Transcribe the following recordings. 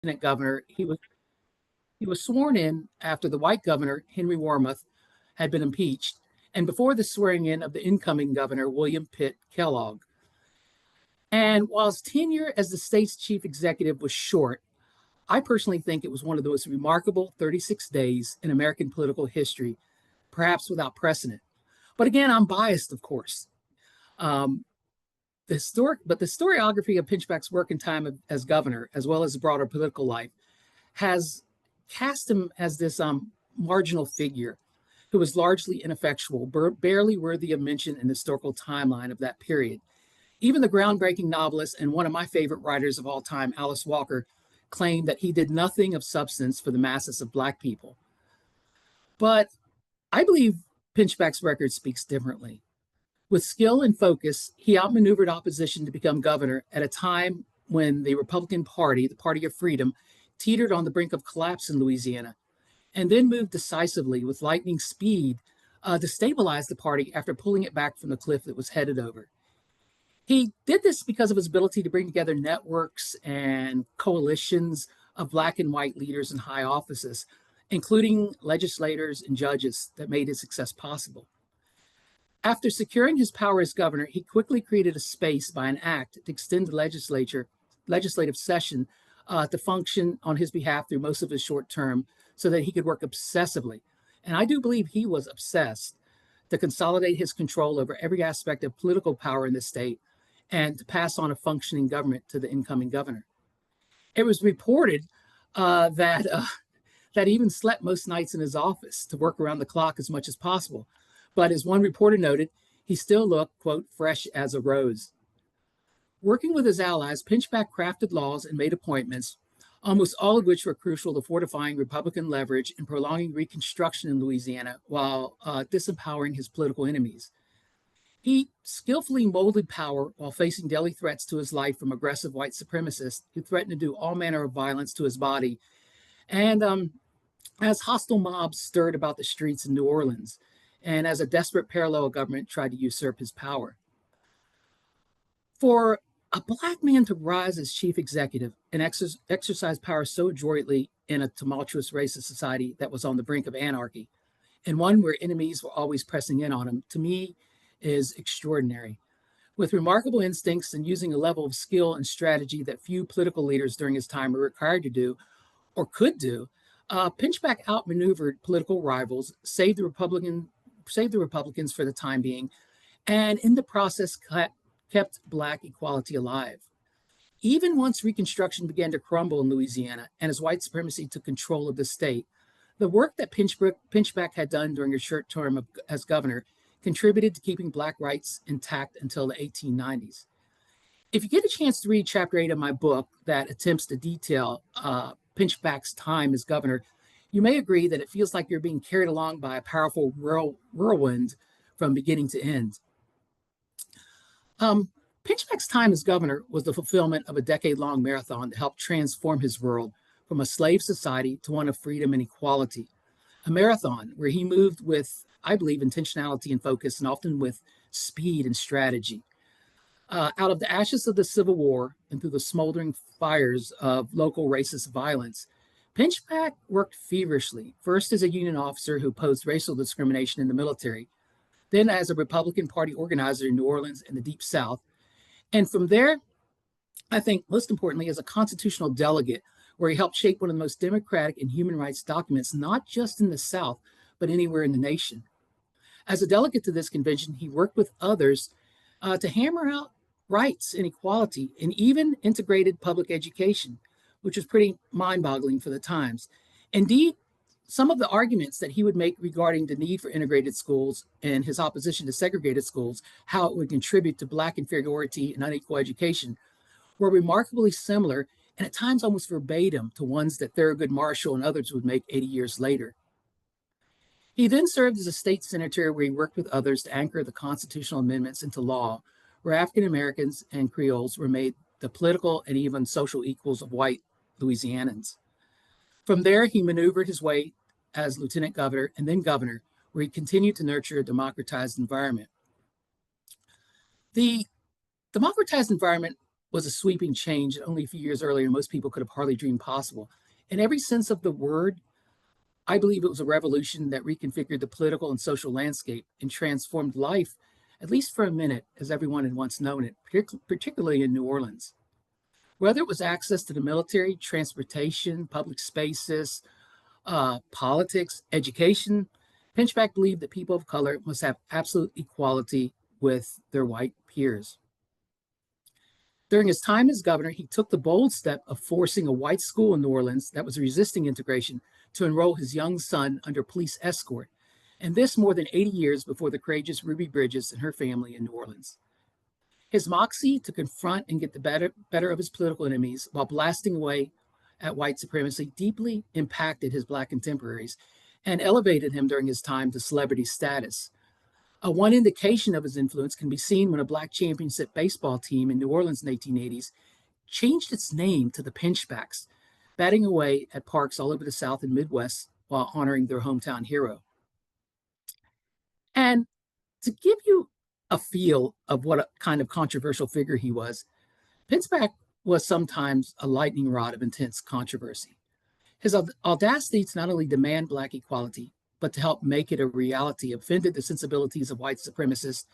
lieutenant governor. He was sworn in after the white governor, Henry Warmoth, had been impeached, and before the swearing in of the incoming governor, William Pitt Kellogg. And while his tenure as the state's chief executive was short, I personally think it was one of the most remarkable 36 days in American political history, perhaps without precedent. But again, I'm biased, of course. Um, the historiography of Pinchback's work and time as governor, as well as his broader political life, has cast him as this marginal figure who was largely ineffectual, barely worthy of mention in the historical timeline of that period. Even the groundbreaking novelist and one of my favorite writers of all time, Alice Walker, claimed that he did nothing of substance for the masses of Black people. But I believe Pinchback's record speaks differently. With skill and focus, he outmaneuvered opposition to become governor at a time when the Republican Party, the Party of Freedom, teetered on the brink of collapse in Louisiana, and then moved decisively with lightning speed to stabilize the party after pulling it back from the cliff that was headed over. He did this because of his ability to bring together networks and coalitions of Black and white leaders in high offices, including legislators and judges, that made his success possible. After securing his power as governor, he quickly created a space by an act to extend the legislative session to function on his behalf through most of his short term so that he could work obsessively. And I do believe he was obsessed to consolidate his control over every aspect of political power in the state and to pass on a functioning government to the incoming governor. It was reported that he even slept most nights in his office to work around the clock as much as possible. But as one reporter noted, he still looked, quote, fresh as a rose. Working with his allies, Pinchback crafted laws and made appointments, almost all of which were crucial to fortifying Republican leverage and prolonging Reconstruction in Louisiana while disempowering his political enemies. He skillfully molded power while facing daily threats to his life from aggressive white supremacists who threatened to do all manner of violence to his body, and as hostile mobs stirred about the streets in New Orleans, and as a desperate parallel government tried to usurp his power. For a Black man to rise as chief executive and exercise power so adroitly in a tumultuous racist society that was on the brink of anarchy, and one where enemies were always pressing in on him, to me is extraordinary. With remarkable instincts and using a level of skill and strategy that few political leaders during his time were required to do or could do, Pinchback outmaneuvered political rivals, saved the Republicans for the time being, and in the process kept Black equality alive. Even once Reconstruction began to crumble in Louisiana and as white supremacy took control of the state, the work that Pinchback had done during his short term as governor contributed to keeping Black rights intact until the 1890s. If you get a chance to read Chapter 8 of my book that attempts to detail Pinchback's time as governor, you may agree that it feels like you're being carried along by a powerful whirlwind from beginning to end. Pinchback's time as governor was the fulfillment of a decade-long marathon that helped transform his world from a slave society to one of freedom and equality. A marathon where he moved with, I believe, intentionality and focus, and often with speed and strategy. Out of the ashes of the Civil War and through the smoldering fires of local racist violence, Pinchback worked feverishly, first as a Union officer who opposed racial discrimination in the military, then as a Republican Party organizer in New Orleans and the Deep South. And from there, I think most importantly, as a constitutional delegate, where he helped shape one of the most democratic and human rights documents, not just in the South, but anywhere in the nation. As a delegate to this convention, he worked with others to hammer out rights and equality and even integrated public education, which was pretty mind-boggling for the times. Indeed, some of the arguments that he would make regarding the need for integrated schools and his opposition to segregated schools, how it would contribute to Black inferiority and unequal education, were remarkably similar and at times almost verbatim to ones that Thurgood Marshall and others would make 80 years later. He then served as a state senator where he worked with others to anchor the constitutional amendments into law, where African Americans and Creoles were made the political and even social equals of white Louisianans. From there, he maneuvered his way as lieutenant governor and then governor, where he continued to nurture a democratized environment. The democratized environment was a sweeping change that only a few years earlier most people could have hardly dreamed possible. In every sense of the word, I believe it was a revolution that reconfigured the political and social landscape and transformed life, at least for a minute, as everyone had once known it, particularly in New Orleans. Whether it was access to the military, transportation, public spaces, politics, education, Pinchback believed that people of color must have absolute equality with their white peers. During his time as governor, he took the bold step of forcing a white school in New Orleans that was resisting integration to enroll his young son under police escort, and this more than 80 years before the courageous Ruby Bridges and her family in New Orleans. His moxie to confront and get the better of his political enemies while blasting away at white supremacy deeply impacted his Black contemporaries and elevated him during his time to celebrity status. One indication of his influence can be seen when a Black championship baseball team in New Orleans in the 1880s changed its name to the Pinchbacks, batting away at parks all over the South and Midwest while honoring their hometown hero. And to give you a feel of what a kind of controversial figure he was, Pinchback was sometimes a lightning rod of intense controversy. His audacity to not only demand Black equality, but to help make it a reality offended the sensibilities of white supremacists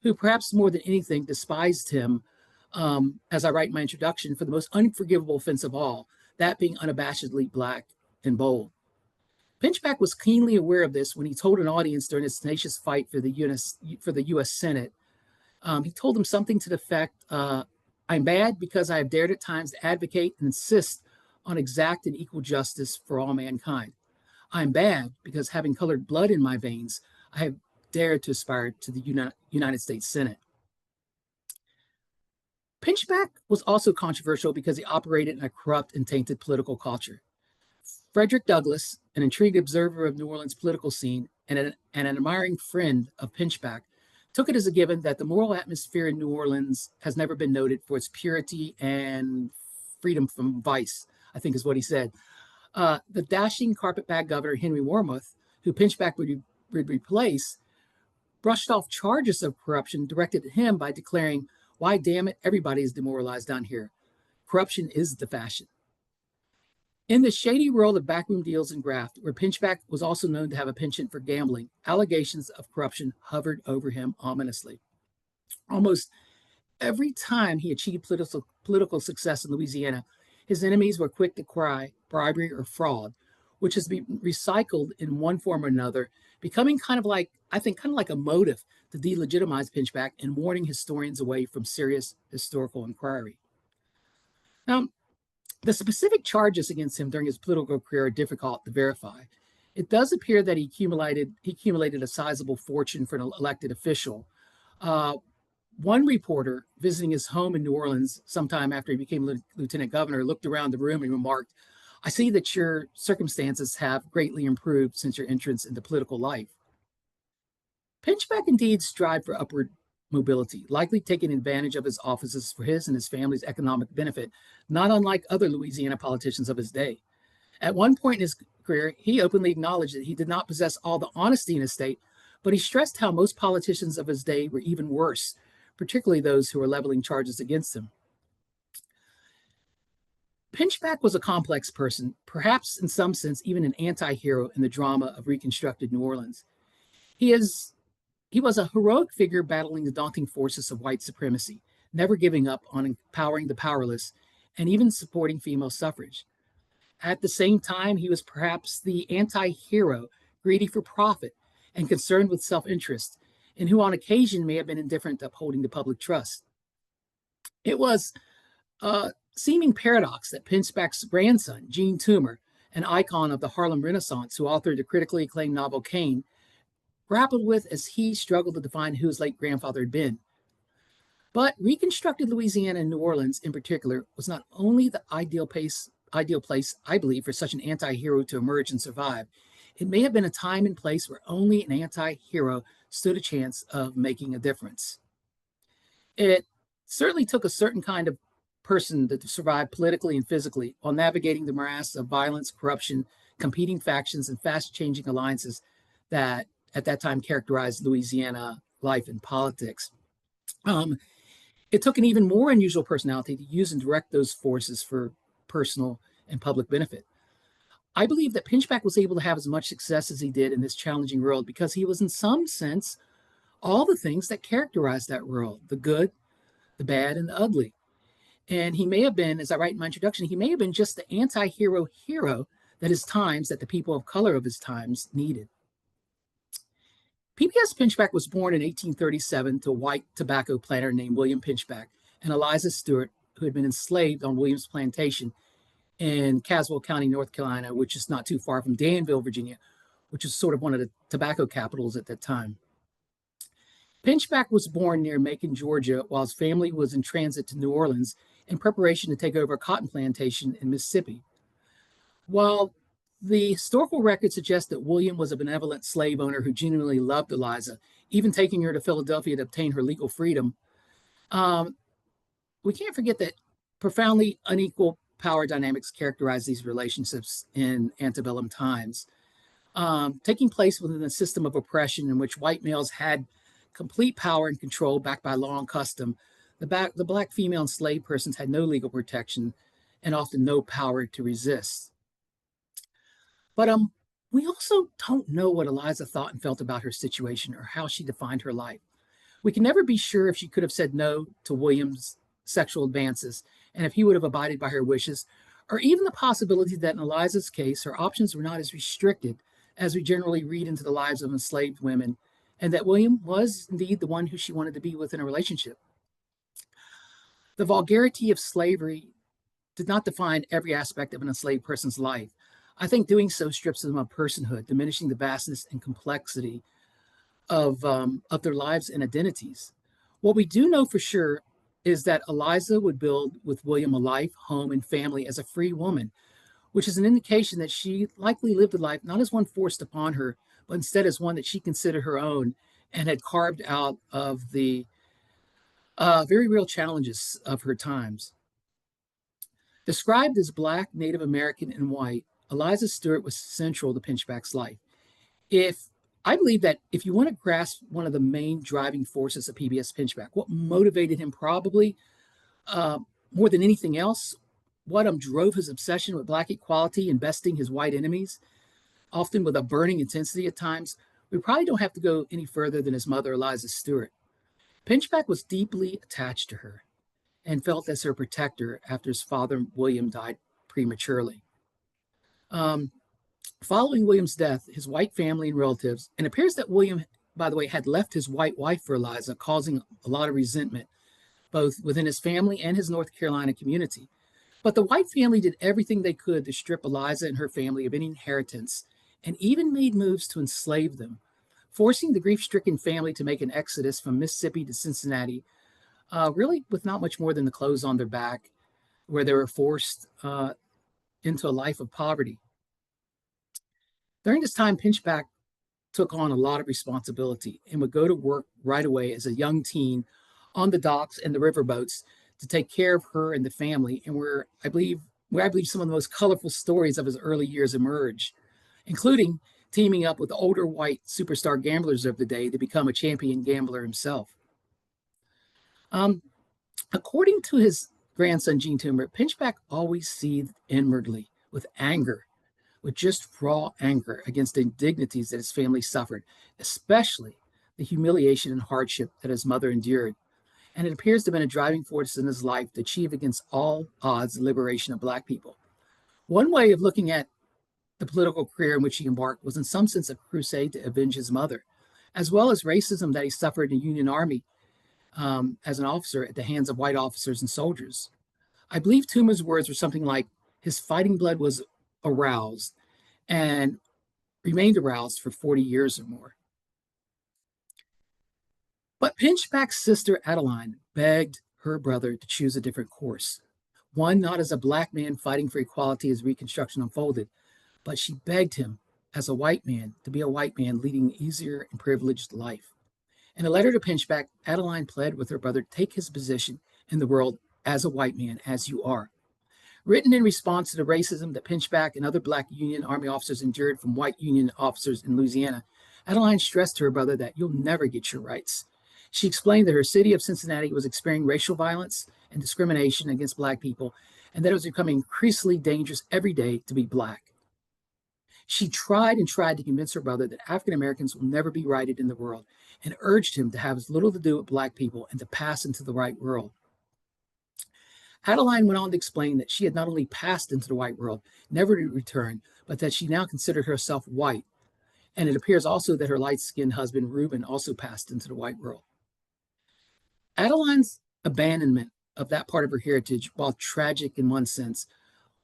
who perhaps more than anything despised him, as I write in my introduction, for the most unforgivable offense of all, that being unabashedly Black and bold. Pinchback was keenly aware of this when he told an audience during his tenacious fight for the U.S. Senate. He told them something to the effect, I'm bad because I have dared at times to advocate and insist on exact and equal justice for all mankind. I'm bad because having colored blood in my veins, I have dared to aspire to the United States Senate. Pinchback was also controversial because he operated in a corrupt and tainted political culture. Frederick Douglass, an intrigued observer of New Orleans' political scene and an admiring friend of Pinchback, took it as a given that the moral atmosphere in New Orleans has never been noted for its purity and freedom from vice, I think is what he said. The dashing carpetbag governor, Henry Warmoth, who Pinchback would replace, brushed off charges of corruption directed at him by declaring, why damn it, everybody is demoralized down here. Corruption is the fashion. In the shady world of backroom deals and graft, where Pinchback was also known to have a penchant for gambling, allegations of corruption hovered over him ominously. Almost every time he achieved political success in Louisiana, his enemies were quick to cry bribery or fraud, which has been recycled in one form or another, becoming kind of like a motive to delegitimize Pinchback and warning historians away from serious historical inquiry. Now, the specific charges against him during his political career are difficult to verify. It does appear that he accumulated a sizable fortune for an elected official. One reporter visiting his home in New Orleans sometime after he became lieutenant governor looked around the room and remarked, I see that your circumstances have greatly improved since your entrance into political life. Pinchback indeed strived for upward mobility, likely taking advantage of his offices for his and his family's economic benefit, not unlike other Louisiana politicians of his day. At one point in his career, he openly acknowledged that he did not possess all the honesty in his state, but he stressed how most politicians of his day were even worse, particularly those who were leveling charges against him. Pinchback was a complex person, perhaps in some sense even an anti-hero in the drama of reconstructed New Orleans. He was a heroic figure battling the daunting forces of white supremacy, never giving up on empowering the powerless, and even supporting female suffrage. At the same time, he was perhaps the anti-hero, greedy for profit and concerned with self-interest, and who on occasion may have been indifferent to upholding the public trust. It was a seeming paradox that Pinchback's grandson, Gene Toomer, an icon of the Harlem Renaissance who authored the critically acclaimed novel Cain, grappled with as he struggled to define who his late grandfather had been. But reconstructed Louisiana and New Orleans in particular was not only the ideal place, I believe, for such an anti-hero to emerge and survive. It may have been a time and place where only an anti-hero stood a chance of making a difference. It certainly took a certain kind of person to survive politically and physically while navigating the morass of violence, corruption, competing factions, and fast-changing alliances that at that time characterized Louisiana life and politics. It took an even more unusual personality to use and direct those forces for personal and public benefit. I believe that Pinchback was able to have as much success as he did in this challenging world because he was, in some sense, all the things that characterize that world: the good, the bad, and the ugly. And he may have been, as I write in my introduction, he may have been just the anti hero that that the people of color of his times needed. P.B.S. Pinchback was born in 1837 to a white tobacco planter named William Pinchback and Eliza Stewart, who had been enslaved on William's plantation in Caswell County, North Carolina, which is not too far from Danville, Virginia, which is sort of one of the tobacco capitals at that time. Pinchback was born near Macon, Georgia, while his family was in transit to New Orleans in preparation to take over a cotton plantation in Mississippi. While the historical record suggests that William was a benevolent slave owner who genuinely loved Eliza, even taking her to Philadelphia to obtain her legal freedom, we can't forget that profoundly unequal power dynamics characterize these relationships in antebellum times, taking place within a system of oppression in which white males had complete power and control backed by law and custom. The black female enslaved persons had no legal protection and often no power to resist. But we also don't know what Eliza thought and felt about her situation or how she defined her life. We can never be sure if she could have said no to William's sexual advances and if he would have abided by her wishes, or even the possibility that in Eliza's case, her options were not as restricted as we generally read into the lives of enslaved women, and that William was indeed the one who she wanted to be with in a relationship. The vulgarity of slavery did not define every aspect of an enslaved person's life. I think doing so strips them of personhood, diminishing the vastness and complexity of their lives and identities. What we do know for sure is that Eliza would build with William a life, home, and family as a free woman, which is an indication that she likely lived a life not as one forced upon her, but instead as one that she considered her own and had carved out of the very real challenges of her times. Described as Black, Native American, and white, Eliza Stewart was central to Pinchback's life. I believe that if you want to grasp one of the main driving forces of P.B.S. Pinchback, what motivated him probably more than anything else, what drove his obsession with Black equality and besting his white enemies, often with a burning intensity at times, we probably don't have to go any further than his mother, Eliza Stewart. Pinchback was deeply attached to her and felt as her protector after his father, William, died prematurely. Following William's death, his white family and relatives, and it appears that William, by the way, had left his white wife for Eliza, causing a lot of resentment, both within his family and his North Carolina community. But the white family did everything they could to strip Eliza and her family of any inheritance, and even made moves to enslave them, forcing the grief-stricken family to make an exodus from Mississippi to Cincinnati, really with not much more than the clothes on their back, where they were forced into a life of poverty. During this time, Pinchback took on a lot of responsibility and would go to work right away as a young teen on the docks and the riverboats to take care of her and the family, and where I believe some of the most colorful stories of his early years emerge, including teaming up with the older white superstar gamblers of the day to become a champion gambler himself. According to his grandson, Gene Toomer, Pinchback always seethed inwardly with anger, with just raw anger against the indignities that his family suffered, especially the humiliation and hardship that his mother endured. And it appears to have been a driving force in his life to achieve against all odds the liberation of Black people. One way of looking at the political career in which he embarked was in some sense a crusade to avenge his mother, as well as racism that he suffered in the Union Army as an officer at the hands of white officers and soldiers. I believe Toomer's words were something like, his fighting blood was aroused and remained aroused for 40 years or more. But Pinchback's sister Adeline begged her brother to choose a different course, one not as a Black man fighting for equality as Reconstruction unfolded, but she begged him as a white man to be a white man leading an easier and privileged life. In a letter to Pinchback, Adeline pled with her brother to take his position in the world as a white man, as you are. Written in response to the racism that Pinchback and other Black Union Army officers endured from white Union officers in Louisiana, Adeline stressed to her brother that you'll never get your rights. She explained that her city of Cincinnati was experiencing racial violence and discrimination against Black people, and that it was becoming increasingly dangerous every day to be Black. She tried and tried to convince her brother that African Americans will never be righted in the world, and urged him to have as little to do with Black people and to pass into the white world. Adeline went on to explain that she had not only passed into the white world, never to return, but that she now considered herself white. And it appears also that her light-skinned husband, Reuben, also passed into the white world. Adeline's abandonment of that part of her heritage, while tragic in one sense,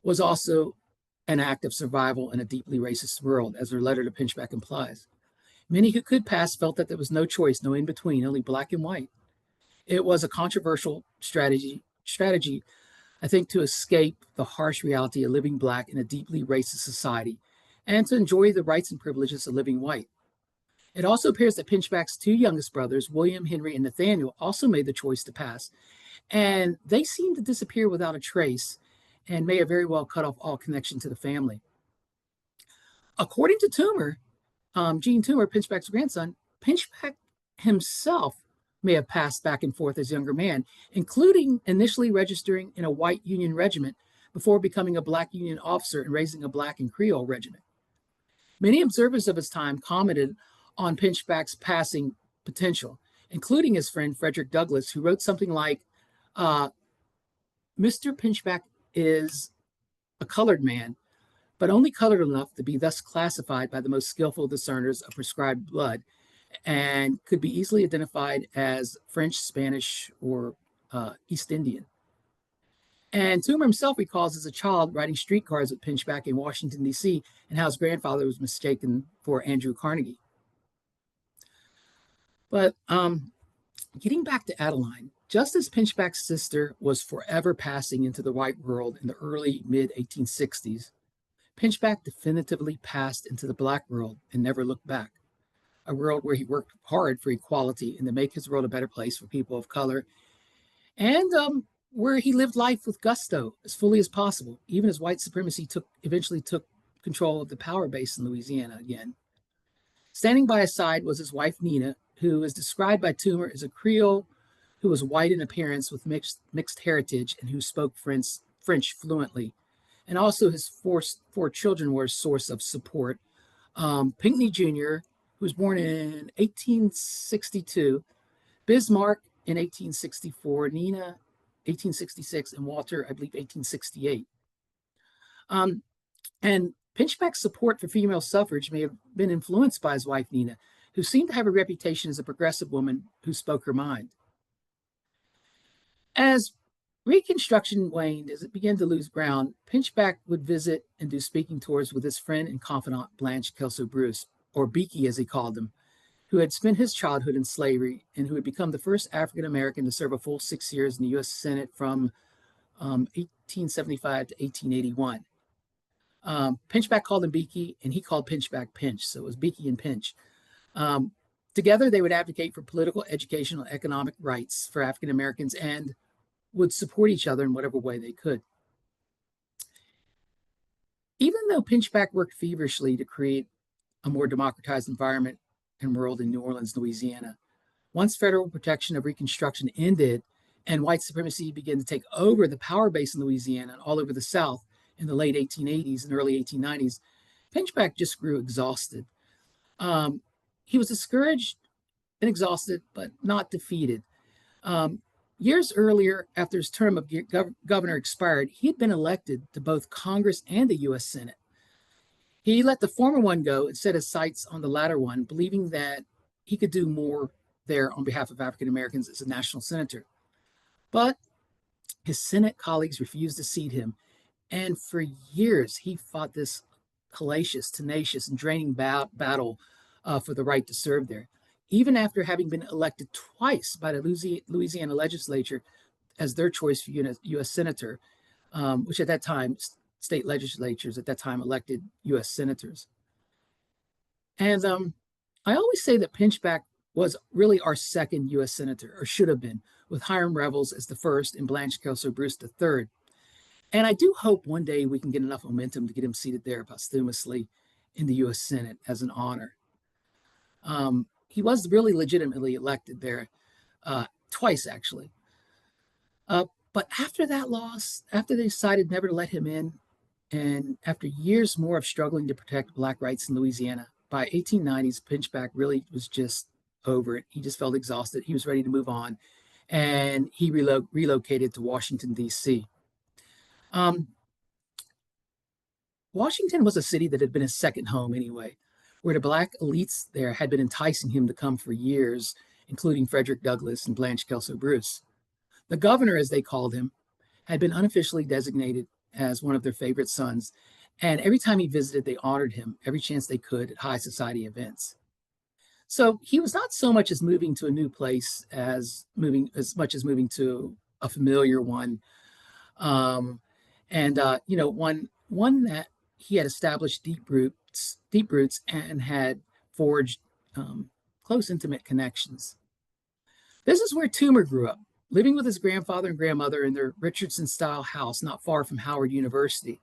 was also an act of survival in a deeply racist world, as her letter to Pinchback implies. Many who could pass felt that there was no choice, no in between, only Black and white. It was a controversial strategy, I think, to escape the harsh reality of living Black in a deeply racist society and to enjoy the rights and privileges of living white. It also appears that Pinchback's two youngest brothers, William, Henry, and Nathaniel, also made the choice to pass, and they seem to disappear without a trace and may have very well cut off all connection to the family. According to Toomer, Gene Toomer, Pinchback's grandson, Pinchback himself may have passed back and forth as a younger man, including initially registering in a white Union regiment before becoming a Black Union officer and raising a Black and Creole regiment. Many observers of his time commented on Pinchback's passing potential, including his friend Frederick Douglass, who wrote something like, Mr. Pinchback is a colored man, but only colored enough to be thus classified by the most skillful discerners of prescribed blood, and could be easily identified as French, Spanish, or East Indian. And Toomer himself recalls as a child riding streetcars with Pinchback in Washington, D.C., and how his grandfather was mistaken for Andrew Carnegie. But getting back to Adeline, just as Pinchback's sister was forever passing into the white world in the early mid-1860s, Pinchback definitively passed into the Black world and never looked back, a world where he worked hard for equality and to make his world a better place for people of color, and where he lived life with gusto as fully as possible, even as white supremacy eventually took control of the power base in Louisiana again. Standing by his side was his wife, Nina, who is described by Toomer as a Creole who was white in appearance with mixed heritage and who spoke French fluently. And also his four children were a source of support. Pinckney Jr., who was born in 1862, Bismarck in 1864, Nina 1866, and Walter, I believe, 1868. And Pinchback's support for female suffrage may have been influenced by his wife, Nina, who seemed to have a reputation as a progressive woman who spoke her mind. As Reconstruction waned, as it began to lose ground, Pinchback would visit and do speaking tours with his friend and confidant Blanche Kelso Bruce, or Beaky as he called him, who had spent his childhood in slavery and who had become the first African American to serve a full 6 years in the U.S. Senate from 1875 to 1881. Pinchback called him Beaky, and he called Pinchback Pinch, so it was Beaky and Pinch. Together, they would advocate for political, educational, and economic rights for African Americans and would support each other in whatever way they could. Even though Pinchback worked feverishly to create a more democratized environment and world in New Orleans, Louisiana, once federal protection of Reconstruction ended and white supremacy began to take over the power base in Louisiana and all over the South in the late 1880s and early 1890s, Pinchback just grew exhausted. He was discouraged and exhausted, but not defeated. Years earlier, after his term of governor expired, he had been elected to both Congress and the U.S. Senate. He let the former one go and set his sights on the latter one, believing that he could do more there on behalf of African Americans as a national senator. But his Senate colleagues refused to seat him, and for years he fought this hellacious, tenacious, and draining battle for the right to serve there, even after having been elected twice by the Louisiana legislature as their choice for U.S. senator, which at that time, state legislatures at that time elected U.S. senators. And I always say that Pinchback was really our second U.S. senator, or should have been, with Hiram Revels as the first and Blanche Kelso Bruce the third. And I do hope one day we can get enough momentum to get him seated there posthumously in the U.S. Senate as an honor. He was really legitimately elected there. twice actually. But after that loss, after they decided never to let him in, and after years more of struggling to protect Black rights in Louisiana, by 1890s, Pinchback really was just over it. He just felt exhausted. He was ready to move on, and he relocated to Washington, D.C. Um, Washington was a city that had been his second home anyway, where the Black elites there had been enticing him to come for years, including Frederick Douglass and Blanche Kelso Bruce. The governor, as they called him, had been unofficially designated as one of their favorite sons, and every time he visited, they honored him every chance they could at high society events. So he was not so much as moving to a new place as much as moving to a familiar one, um, and one that he had established deep roots, and had forged close, intimate connections. This is where Toomer grew up, living with his grandfather and grandmother in their Richardson-style house not far from Howard University,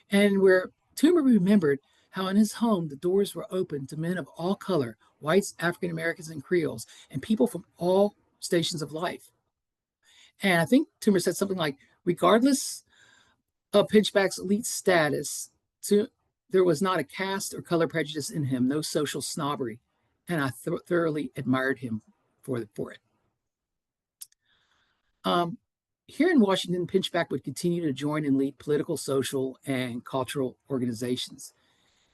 and where Toomer remembered how in his home the doors were open to men of all color, whites, African Americans, and Creoles, and people from all stations of life. And I think Toomer said something like, regardless of Pinchback's elite status, there was not a caste or color prejudice in him, no social snobbery, and I thoroughly admired him for it. Here in Washington, Pinchback would continue to join and lead political, social, and cultural organizations.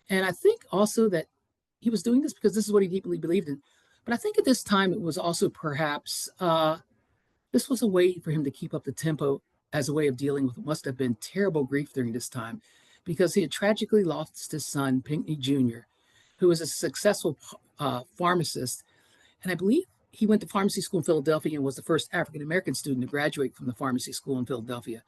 And I think also that he was doing this because this is what he deeply believed in. But I think at this time it was also perhaps this was a way for him to keep up the tempo as a way of dealing with what must have been terrible grief during this time, because he had tragically lost his son, Pinckney Jr., who was a successful pharmacist. And I believe he went to pharmacy school in Philadelphia and was the first African American student to graduate from the pharmacy school in Philadelphia.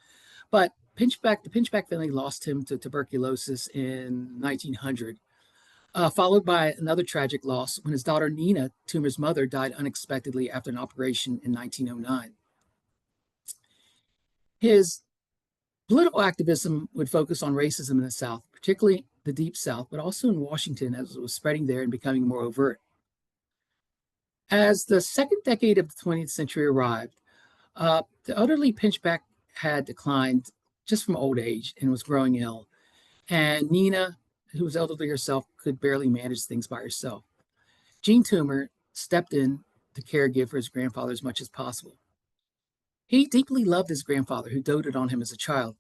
But the Pinchback family lost him to tuberculosis in 1900, followed by another tragic loss when his daughter Nina, Toomer's mother, died unexpectedly after an operation in 1909. His political activism would focus on racism in the South, particularly the Deep South, but also in Washington as it was spreading there and becoming more overt. As the second decade of the 20th century arrived, the elderly Pinchback had declined just from old age and was growing ill. And Nina, who was elderly herself, could barely manage things by herself. Jean Toomer stepped in to caregive for his grandfather as much as possible. He deeply loved his grandfather, who doted on him as a child,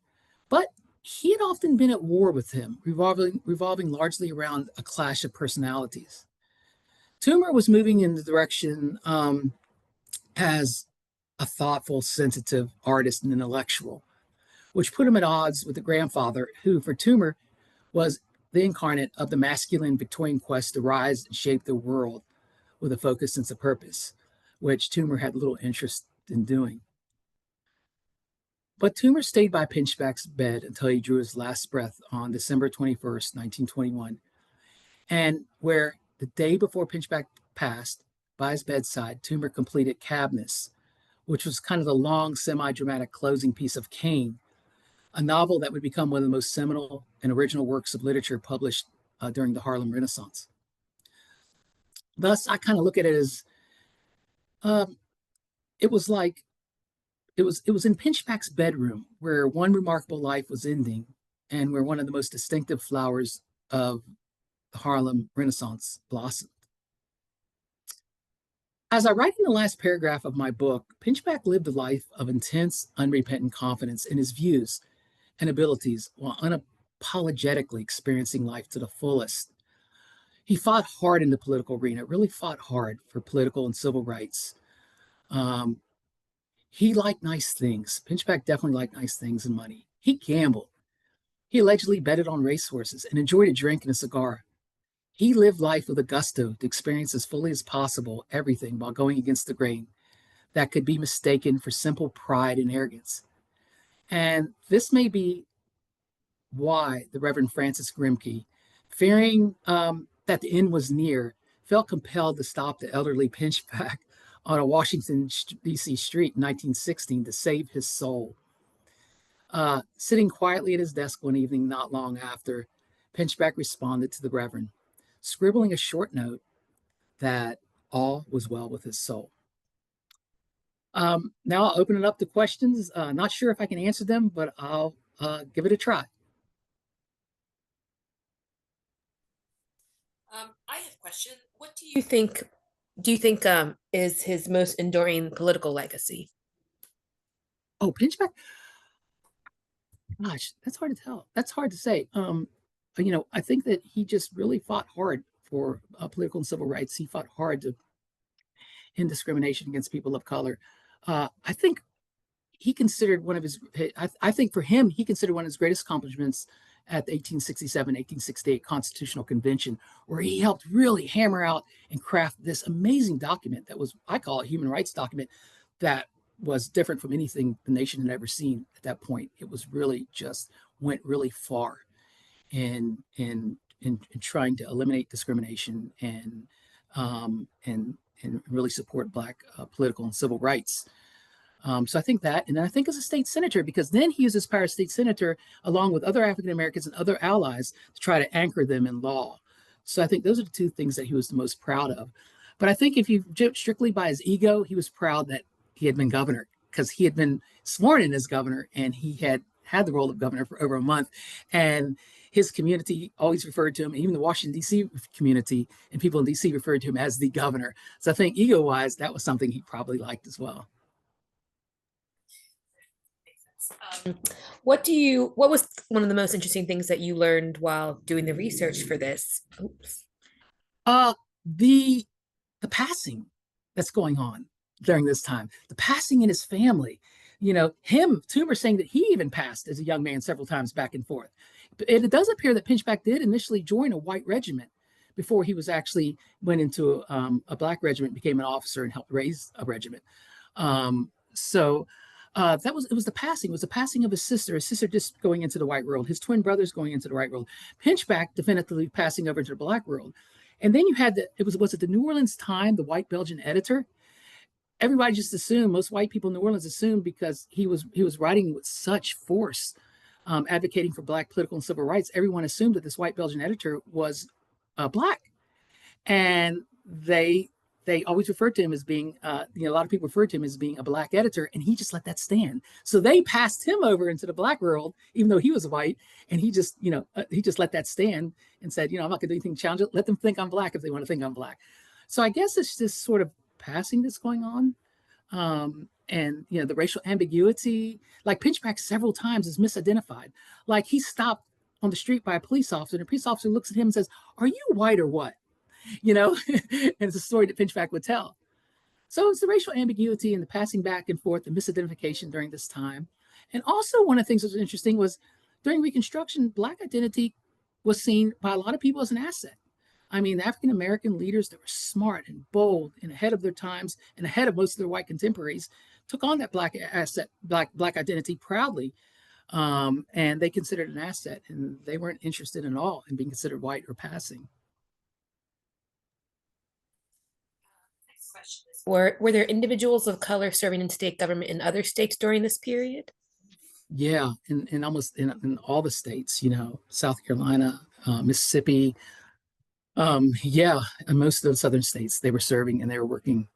but he had often been at war with him, revolving largely around a clash of personalities. Toomer was moving in the direction as a thoughtful, sensitive artist and intellectual, which put him at odds with the grandfather, who, for Toomer, was the incarnate of the masculine Victorian quest to rise and shape the world with a focus, sense of purpose, which Toomer had little interest in doing. But Toomer stayed by Pinchback's bed until he drew his last breath on December 21st, 1921, and where the day before Pinchback passed, by his bedside, Toomer completed Cadmus, which was kind of the long, semi-dramatic closing piece of Cain, a novel that would become one of the most seminal and original works of literature published during the Harlem Renaissance. Thus, I kind of look at it as um, it was like it was in Pinchback's bedroom where one remarkable life was ending, and where one of the most distinctive flowers of the Harlem Renaissance blossomed. As I write in the last paragraph of my book, Pinchback lived a life of intense, unrepentant confidence in his views and abilities while unapologetically experiencing life to the fullest. He fought hard in the political arena, really fought hard for political and civil rights. Um, he liked nice things. Pinchback definitely liked nice things and money. He gambled. He allegedly betted on racehorses and enjoyed a drink and a cigar. He lived life with a gusto to experience as fully as possible everything while going against the grain that could be mistaken for simple pride and arrogance. And this may be why the Reverend Francis Grimke, fearing that the end was near, felt compelled to stop the elderly Pinchback on a Washington, D.C. street in 1916 to save his soul. Sitting quietly at his desk one evening not long after, Pinchback responded to the Reverend, scribbling a short note that all was well with his soul. Now I'll open it up to questions. Not sure if I can answer them, but I'll give it a try. I have a question. What do you think? Do you think is his most enduring political legacy? Oh, Pinchback. Gosh, that's hard to tell. That's hard to say. I think that he just really fought hard for political and civil rights. He fought hard to end discrimination against people of color. I think he considered one of his, I think for him, he considered one of his greatest accomplishments at the 1867-1868 Constitutional Convention, where he helped really hammer out and craft this amazing document that was, I call it, a human rights document that was different from anything the nation had ever seen at that point. It was really just went really far in trying to eliminate discrimination and really support Black political and civil rights. So I think that, and then I think as a state senator, because then he used his power as state senator along with other African Americans and other allies to try to anchor them in law. So I think those are the two things that he was the most proud of. But I think if you judge strictly by his ego, he was proud that he had been governor because he had been sworn in as governor and he had the role of governor for over a month. And his community always referred to him, even the Washington, D.C. community and people in D.C. referred to him as the governor. So I think ego wise, that was something he probably liked as well. Um, what was one of the most interesting things that you learned while doing the research for this? Oops. Uh, the the passing that's going on during this time, the passing in his family. Him, Toomer saying that he even passed as a young man several times back and forth. It does appear that Pinchback did initially join a white regiment before he was actually went into a Black regiment, became an officer, and helped raise a regiment. So it was the passing. It was the passing of his sister just going into the white world, his twin brothers going into the white world, Pinchback definitively passing over to the Black world. And then you had was it the New Orleans Times, the white Belgian editor? Everybody just assumed, most white people in New Orleans assumed, because he was writing with such force, advocating for Black political and civil rights. Everyone assumed that this white Belgian editor was Black, and they always referred to him as being, a lot of people referred to him as being a Black editor, and he just let that stand. So they passed him over into the Black world, even though he was white, and he just let that stand and said, I'm not going to do anything to challenge it. Let them think I'm Black if they want to think I'm Black. So I guess it's this sort of passing that's going on. And the racial ambiguity, like Pinchback several times is misidentified. Like he's stopped on the street by a police officer, and a police officer looks at him and says, "Are you white or what?" And it's a story that Pinchback would tell. So it's the racial ambiguity and the passing back and forth, the misidentification during this time. And also one of the things that was interesting was during Reconstruction, Black identity was seen by a lot of people as an asset. I mean, the African American leaders that were smart and bold and ahead of their times and ahead of most of their white contemporaries took on that Black asset, Black identity proudly. And they considered an asset, and they weren't interested at all in being considered white or passing. Next question is, were there individuals of color serving in state government in other states during this period? Yeah, in almost in all the states, South Carolina, Mississippi, yeah, and most of the southern states, they were serving and they were working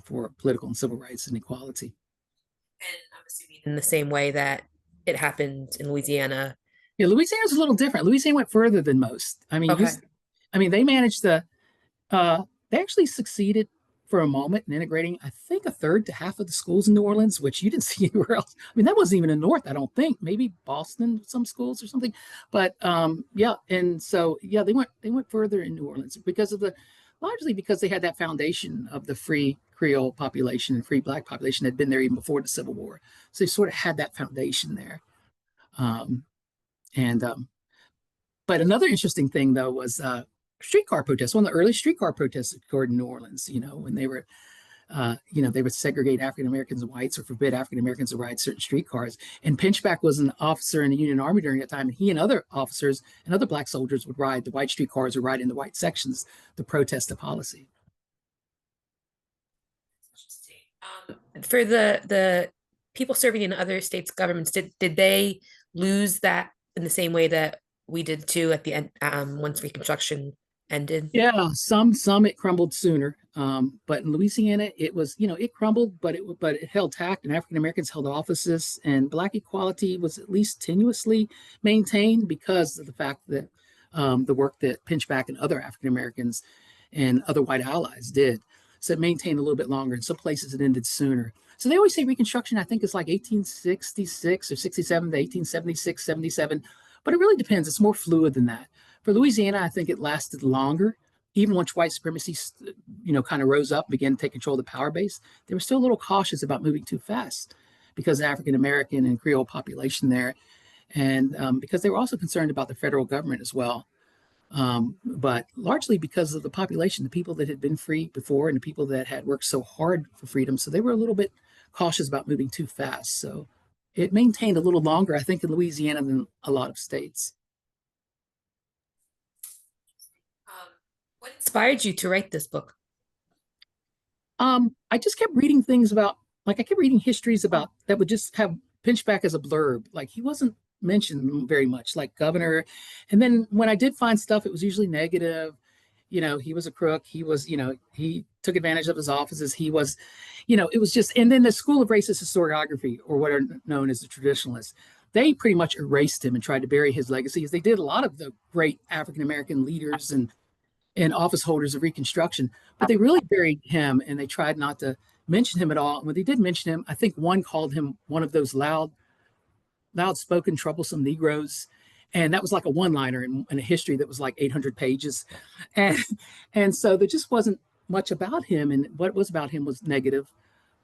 for political and civil rights and equality. And I'm assuming in the same way that it happened in Louisiana. Yeah, Louisiana was a little different. Louisiana went further than most. Okay. They managed to they actually succeeded for a moment in integrating, I think, a third to half of the schools in New Orleans, which you didn't see anywhere else. That wasn't even in the North, I don't think. Maybe Boston, some schools or something. But yeah, and so yeah, they went further in New Orleans largely because they had that foundation of the free Creole population and free Black population that had been there even before the Civil War. So they sort of had that foundation there. Um, and But another interesting thing, though, was streetcar protests. One of the early streetcar protests occurred in New Orleans. When they would segregate African Americans and whites or forbid African Americans to ride certain streetcars. And Pinchback was an officer in the Union Army during that time, and he and other officers and other Black soldiers would ride the white streetcars or ride in the white sections to protest the policy. For the people serving in other states' governments, did they lose that in the same way that we did too at the end once Reconstruction ended? Yeah, some it crumbled sooner. But in Louisiana, it was, it crumbled, but it held tact, and African Americans held offices, and Black equality was at least tenuously maintained because of the fact that the work that Pinchback and other African Americans and other white allies did. So it maintained a little bit longer. In some places, it ended sooner. So they always say Reconstruction, I think, is like 1866 or 67 to 1876, 77, but it really depends. It's more fluid than that. For Louisiana, I think it lasted longer. Even once white supremacy, kind of rose up, began to take control of the power base, they were still a little cautious about moving too fast because of African American and Creole population there, and because they were also concerned about the federal government as well. But largely because of the population, the people that had been free before and the people that had worked so hard for freedom. So they were a little bit cautious about moving too fast. So it maintained a little longer, I think, in Louisiana than a lot of states. What inspired you to write this book? I just kept reading things about, like, I kept reading histories about that would just have Pinchback as a blurb. Like, he wasn't mentioned very much, like governor. And then when I did find stuff, it was usually negative. He was a crook. He was, he took advantage of his offices. He was, it was just, and then the School of Racist Historiography, or what are known as the traditionalists, they pretty much erased him and tried to bury his legacy, as they did a lot of the great African American leaders and office holders of Reconstruction. But they really buried him, and they tried not to mention him at all. And when they did mention him, I think one called him one of those loud-spoken, troublesome Negroes. And that was like a one-liner in a history that was like 800 pages. And, and so there just wasn't much about him. And what was about him was negative.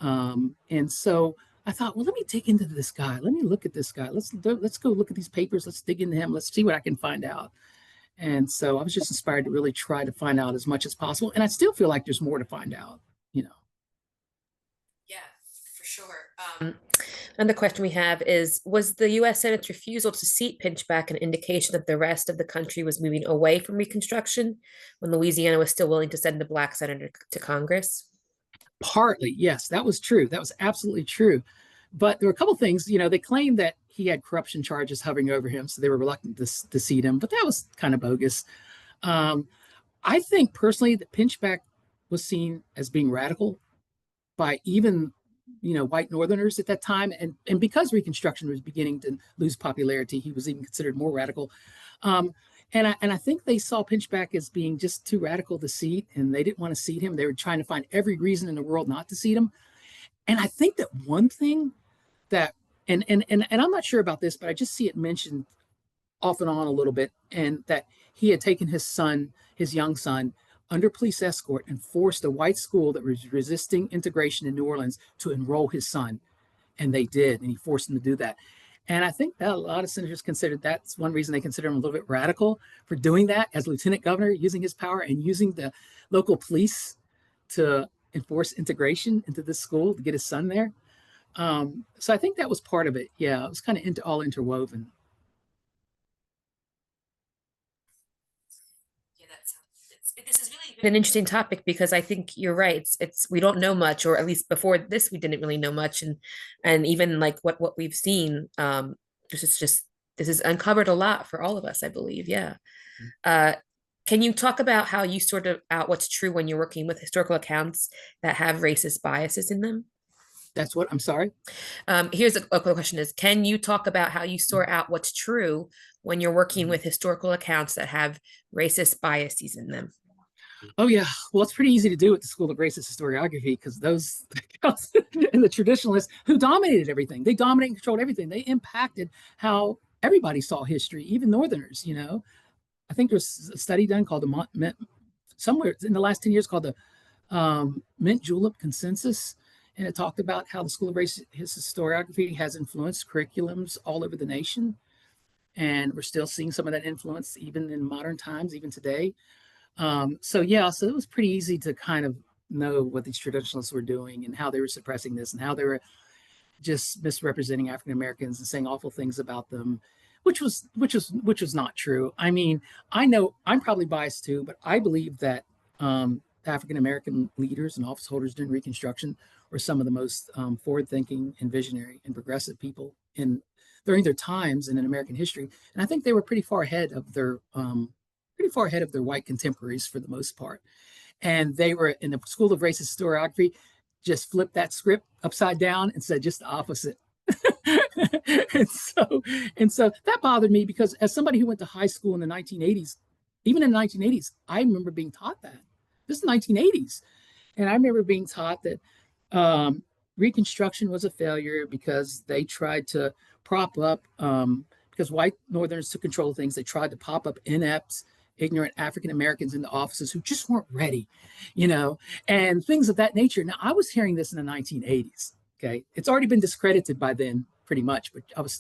And so I thought, well, let me dig into this guy. Let me look at this guy. Let's go look at these papers. Let's dig into him. Let's see what I can find out. And so I was just inspired to really try to find out as much as possible. And I still feel like there's more to find out. Yeah, for sure. Another question we have is, was the U.S. Senate's refusal to seat Pinchback an indication that the rest of the country was moving away from Reconstruction when Louisiana was still willing to send a Black senator to Congress? Partly, yes, that was true. That was absolutely true. But there were a couple things, they claimed that he had corruption charges hovering over him, so they were reluctant to seat him, but that was kind of bogus. Um, I think personally that Pinchback was seen as being radical by even white Northerners at that time, and because Reconstruction was beginning to lose popularity, he was even considered more radical. And I think they saw Pinchback as being just too radical to seat, and they didn't want to seat him. They were trying to find every reason in the world not to seat him. And I think that one thing that, and I'm not sure about this, but I just see it mentioned off and on a little bit, and that he had taken his young son, under police escort and forced a white school that was resisting integration in New Orleans to enroll his son. And they did, and he forced them to do that. And I think that a lot of senators considered that's one reason they consider him a little bit radical for doing that as lieutenant governor, using his power and using the local police to enforce integration into this school to get his son there. So I think that was part of it. Yeah, it was kind of all interwoven. Yeah, this is really an interesting topic because I think you're right. It's we don't know much, or at least before this, we didn't really know much, and even like what we've seen, this has uncovered a lot for all of us, I believe. Yeah. Uh, can you talk about how you sort of out what's true when you're working with historical accounts that have racist biases in them? That's what I'm sorry. Here's a question is, can you talk about how you sort out what's true when you're working with historical accounts that have racist biases in them? Oh yeah, well, it's pretty easy to do at the School of Racist Historiography because those and the traditionalists who dominated everything, they dominated and controlled everything. They impacted how everybody saw history, even Northerners. I think there's a study done called somewhere in the last 10 years called the Mint Julep Consensus, and it talked about how the School of Racist Historiography has influenced curriculums all over the nation, and we're still seeing some of that influence even in modern times, even today. So it was pretty easy to kind of know what these traditionalists were doing and how they were suppressing this and how they were just misrepresenting African Americans and saying awful things about them, which was not true. I mean, I know I'm probably biased too, but I believe that African American leaders and office holders during Reconstruction were some of the most forward-thinking and visionary and progressive people during their times in American history, and I think they were pretty far ahead of their pretty far ahead of their white contemporaries for the most part. And they were in the School of Racist Historiography, just flipped that script upside down and said just the opposite. and so and so that bothered me because as somebody who went to high school in the 1980s, even in the 1980s, I remember being taught that. This is the 1980s. And I remember being taught that Reconstruction was a failure because they tried to prop up, because white Northerners took control of things, they tried to pop up inept, ignorant African Americans into offices who just weren't ready, and things of that nature. Now, I was hearing this in the 1980s. Okay. It's already been discredited by then, pretty much, but it was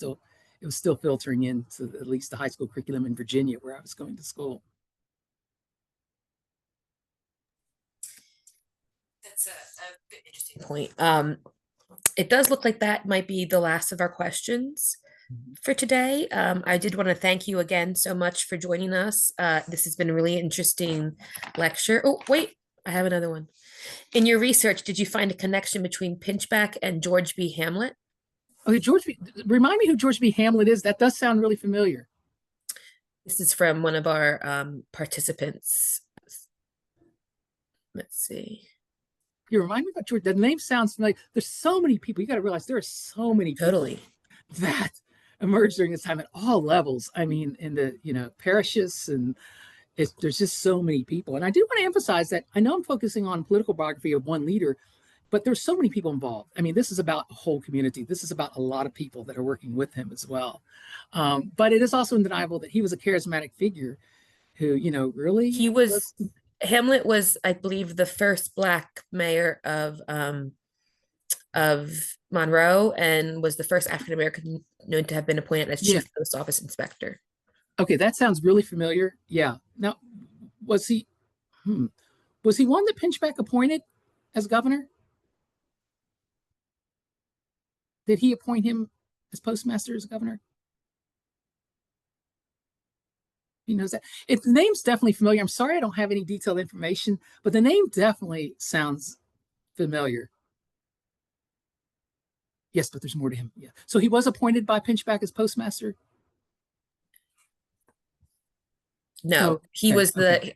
still filtering into at least the high school curriculum in Virginia where I was going to school. That's a good, interesting point. It does look like that might be the last of our questions for today. I did want to thank you again so much for joining us. This has been a really interesting lecture. Oh, wait, I have another one. In your research, did you find a connection between Pinchback and George B. Hamlet? Okay, remind me who George B. Hamlet is. That does sound really familiar. This is from one of our participants. Let's see. You remind me about George. The name sounds familiar. There's so many people. You got to realize there are so many people totally that emerged during this time at all levels. I mean, in the parishes, and there's just so many people. And I do want to emphasize that I know I'm focusing on political biography of one leader, but there's so many people involved. I mean, this is about a whole community. This is about a lot of people that are working with him as well. But it is also undeniable that he was a charismatic figure who, really he was. Hamlet was, I believe, the first Black mayor of Monroe, and was the first African American known to have been appointed as chief post office inspector. Okay, that sounds really familiar. Yeah. Now, was he one that Pinchback appointed as governor? Did he appoint him as postmaster as governor? He knows that. The name's definitely familiar. I'm sorry I don't have any detailed information, but the name definitely sounds familiar. Yes, but there's more to him. Yeah. So he was appointed by Pinchback as postmaster? No, he was the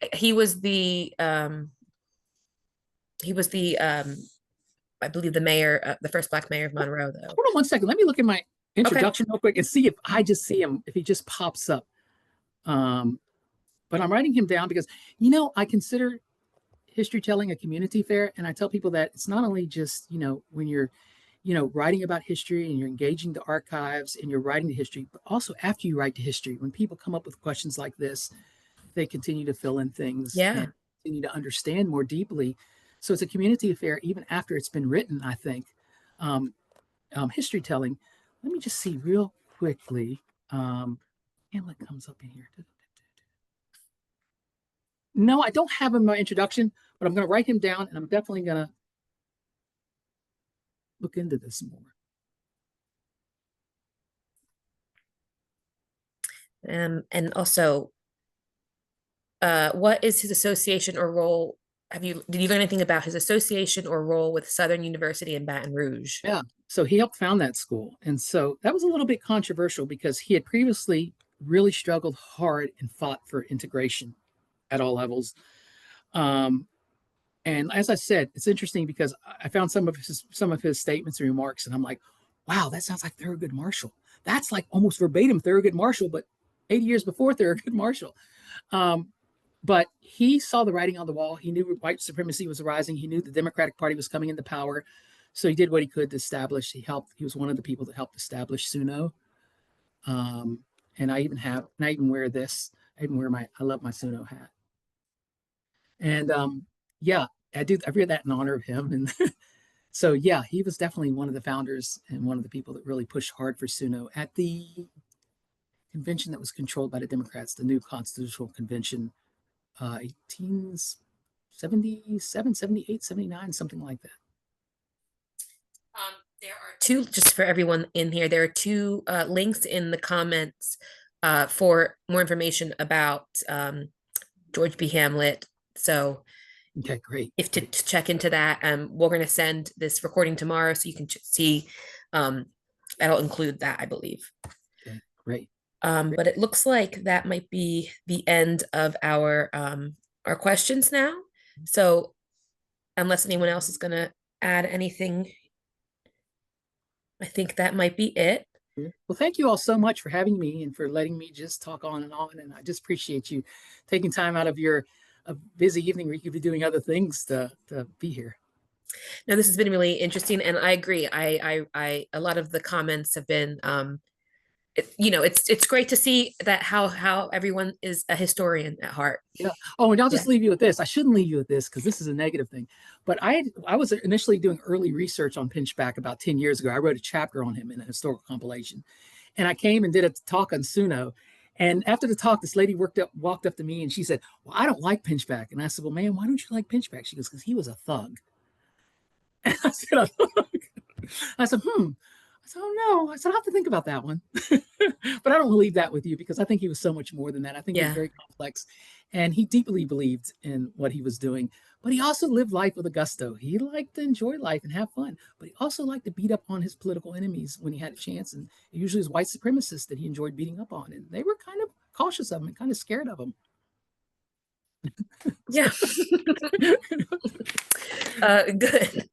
I believe the mayor, the first Black mayor of Monroe, though. Hold on one second. Let me look at my introduction real quick and see if I just see him, if he just pops up. But I'm writing him down because, I consider history telling a community affair. And I tell people that it's not only just, when you're, writing about history and you're engaging the archives and you're writing the history, but also after you write the history, when people come up with questions like this, they continue to fill in things and continue to understand more deeply. So it's a community affair, even after it's been written, I think. History telling. Let me just see real quickly. Hamlet comes up in here. No, I don't have him in my introduction, but I'm going to write him down, and I'm definitely going to look into this more. And also, what is his association or role? Did you learn anything about his association or role with Southern University in Baton Rouge? Yeah, so he helped found that school. And so that was a little bit controversial because he had previously really struggled hard and fought for integration at all levels. And as I said, it's interesting because I found some of his statements and remarks, and I'm like, wow, that sounds like Thurgood Marshall. That's like almost verbatim Thurgood Marshall, but 80 years before Thurgood Marshall. But he saw the writing on the wall. He knew white supremacy was rising. He knew the Democratic Party was coming into power. So he did what he could to establish. He was one of the people that helped establish SUNO. And I even wear this. I love my SUNO hat. And I wear that in honor of him. And so, he was definitely one of the founders and one of the people that really pushed hard for SUNO at the convention that was controlled by the Democrats, the new Constitutional Convention, 1877, 78, 79, something like that. There are two, just for everyone in here, there are two links in the comments for more information about George B. Hamlet. So okay, great. If to check into that, we're going to send this recording tomorrow, so you can see. That'll include that, I believe. Okay, great. But it looks like that might be the end of our questions now. So unless anyone else is going to add anything, I think that might be it. Well, thank you all so much for having me and for letting me just talk on and on. And I just appreciate you taking time out of your busy evening where you could be doing other things to be here. No, this has been really interesting, and I agree. A lot of the comments have been, it's great to see that how everyone is a historian at heart. Yeah. Oh, and I'll Yeah. just leave you with this. I shouldn't leave you with this because this is a negative thing. But I was initially doing early research on Pinchback about 10 years ago. I wrote a chapter on him in a historical compilation. And I came and did a talk on Suno. And after the talk, this lady walked up to me and she said, "Well, I don't like Pinchback." And I said, "Well, man, why don't you like Pinchback?" She goes, "Because he was a thug." And I said, "A thug?" I said, I said, "Oh no." I said, "I'll have to think about that one." But I don't leave that with you because I think he was so much more than that. I think he was Yeah. very complex and he deeply believed in what he was doing. But he also lived life with a gusto. He liked to enjoy life and have fun, but he also liked to beat up on his political enemies when he had a chance. And it usually was white supremacists that he enjoyed beating up on. And they were kind of cautious of him and kind of scared of him. Yeah. Good.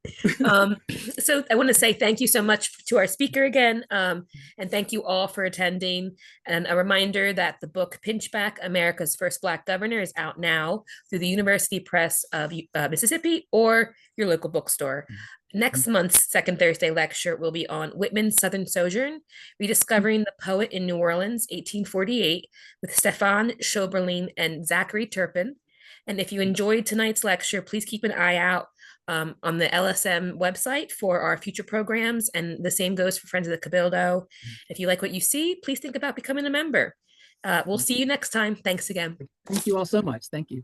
So I want to say thank you so much to our speaker again, and thank you all for attending. And a reminder that the book Pinchback, America's First Black Governor is out now through the University Press of Mississippi or your local bookstore. Next month's second Thursday lecture will be on Whitman's Southern Sojourn, Rediscovering the Poet in New Orleans, 1848, with Stefan Schoberlin and Zachary Turpin. And if you enjoyed tonight's lecture, please keep an eye out on the LSM website for our future programs. And the same goes for Friends of the Cabildo. If you like what you see, please think about becoming a member. We'll see you next time. Thanks again. Thank you all so much. Thank you.